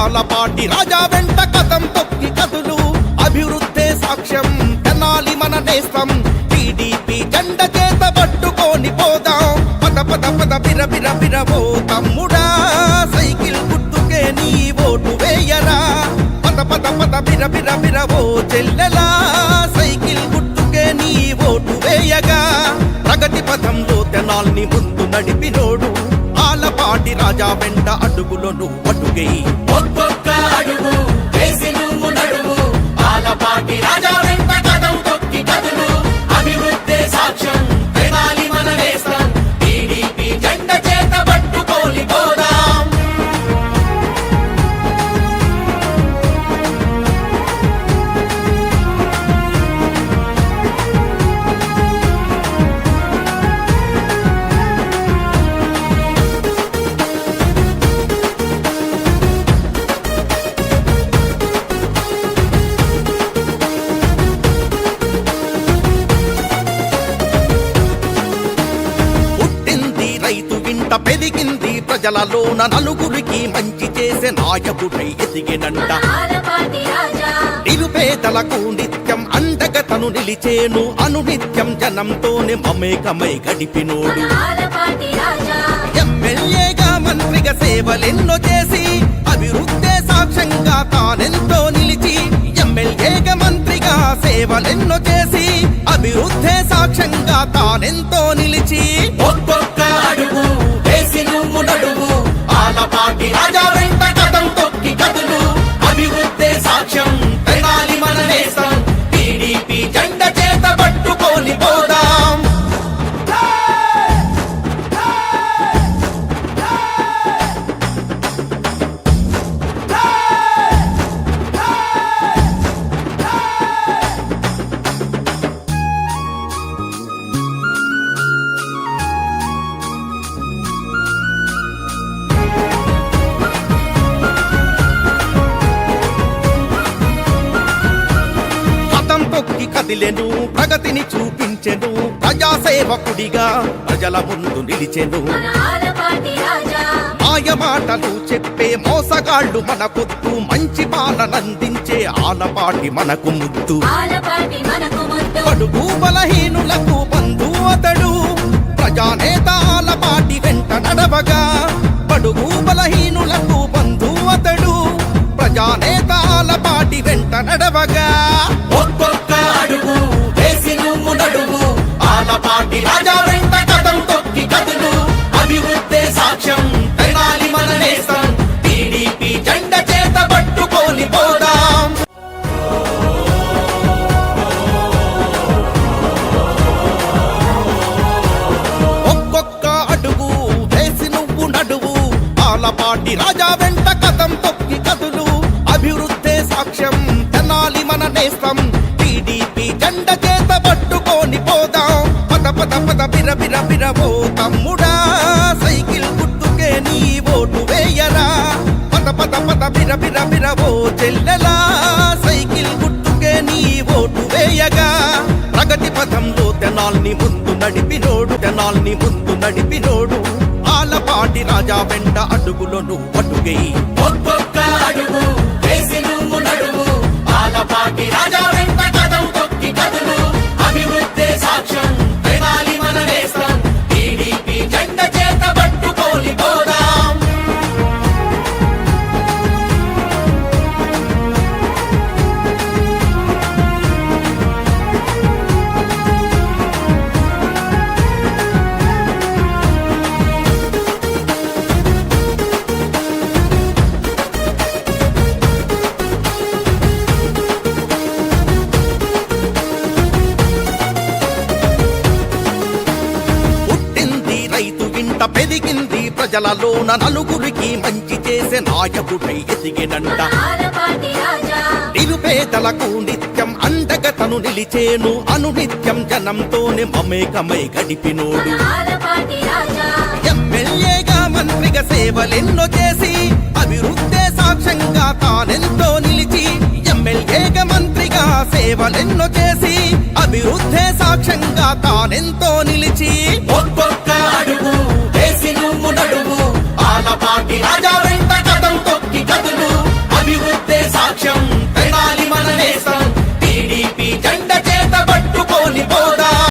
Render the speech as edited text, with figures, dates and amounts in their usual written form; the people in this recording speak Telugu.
ఆలపాటి రాజా వెంట కథం తొక్కి కదులు అభివృద్ధే సాక్ష్యం తెనాలి మన నేస్తం టీడీపీ జెండ చేత పట్టుకొని పోదాం పద పద పద బిర బిర బిరవో తమ్ముడా సైకిల్ గుర్తుకే నీ ఓటు వేయరా పద పద పద బిర బిర బిరవో చెల్లెలా సైకిల్ గుర్తుకే నీ ఓటు వేయగా ప్రగతి పథంలో తెనాల్ని ముందు నడిపినోడు ఆలపాటి రాజా వెంట అడుగులో నువ్వు అడుగేయి ఒక్కొక్క అడుగు వేసి నువ్వు నడువు ఆలపాటి రాజా వెంట కథం తొక్కి కదులు అభివృద్ధి సాక్ష్యం తెనాలి మన నేస్తం టీడీపీ జెండ చేత పట్టుకొని పోదాం పెరిగింది ప్రజలలోన నలుగురికి మంచి చేసే నాయకుడై ఎదిగినంట నిరుపేదలకు నిత్యం అండగా తను నిలిచేను అనునిత్యం జనంతోనే మమేకమై గడిపినోడు ఎమ్మెల్యేగా మంత్రిగా సేవలెన్నో చేసి అభివృద్ధే సాక్ష్యంగా తానెంతో నిలిచి ఎమ్మెల్యేగా మంత్రిగా సేవలెన్నో చేసి అభివృద్ధే సాక్ష్యంగా తానెంతో నిలిచి ఒక్కొక్క అడుగు వేసి నువ్వు నడువు ఆలపాటి రాజా వెంట కథం తొక్కి కదులు అభివృద్ధి సాక్ష్యం తెనాలి మన నేస్తం టీడీపీ జెండ చేత పట్టుకొని పోదాం కదిలెను ప్రగతిని చూపించెను ప్రజాసేవకుడిగా ప్రజల ముందు నిలిచెను మాయ మాటలు చెప్పే మోసగాళ్ళు మనకొద్దు మంచి పాలనందించే ఆలపాటి మనకు ముద్దు బడుగు బలహీనులకు బంధు అతడు ప్రజానేత ఆలపాటి వెంట నడవగా బడుగు బలహీనులకు బంధు అతడు ప్రజానేత ఆలపాటి వెంట నడవగా ఒక్కొక్క అడుగు వేసి నువ్వు నడువు ఆలపాటి రాజా వెంట కథం తొక్కి కదులు అభివృద్ధి సాక్ష్యం తెనాలి మన నేస్తం టీడీపీ జెండ చేత పట్టుకొని పోదాం ఒక్కొక్క అడుగు వేసి నువ్వు నడువు ఆలపాటి రాజా వెంట కథం తొక్కి కదులు అభివృద్ధే సాక్ష్యం తెనాలి మన నేస్తం టీడీపీ జెండ చేత పట్టుకొని పోదాం పద పద పద బిర బిర బిరవో తమ్ముడా సైకిల్ గుర్తుకే నీ ఓటు వేయరా పద పద పద బిర బిర బిరవో చెల్లెలా సైకిల్ గుర్తుకే నీ ఓటు వేయగా ప్రగతి పథంలో తెనాల్ని ముందు నడిపినోడు ఆలపాటి రాజా వెంట అడుగులో నువ్వు అడుగేయి ఒక్కొక్క అడుగు వేసి నువ్వు నడువు ఆలపాటి రాజా వెంట కథం తొక్కి కదులు అభివృద్ధి సాక్ష్యం తెనాలి మన నేస్తం టీడీపీ జెండ చేత పట్టుకొని పోదాం పెరిగింది ప్రజలలోన నలుగురికి మంచి చేసే నాయకుడై ఎదిగినంట నిరుపేదలకు నిత్యం అండగా తను నిలిచేను అనునిత్యం జనంతోనే మమేకమై గడిపినోడు ఎమ్మెల్యేగా మంత్రిగా సేవలెన్నో చేసి అభివృద్ధే సాక్ష్యంగా తానెంతో నిలిచి ఎమ్మెల్యేగా మంత్రిగా సేవలెన్నో చేసి అభివృద్ధే సాక్ష్యంగా తానెంతో నిలిచి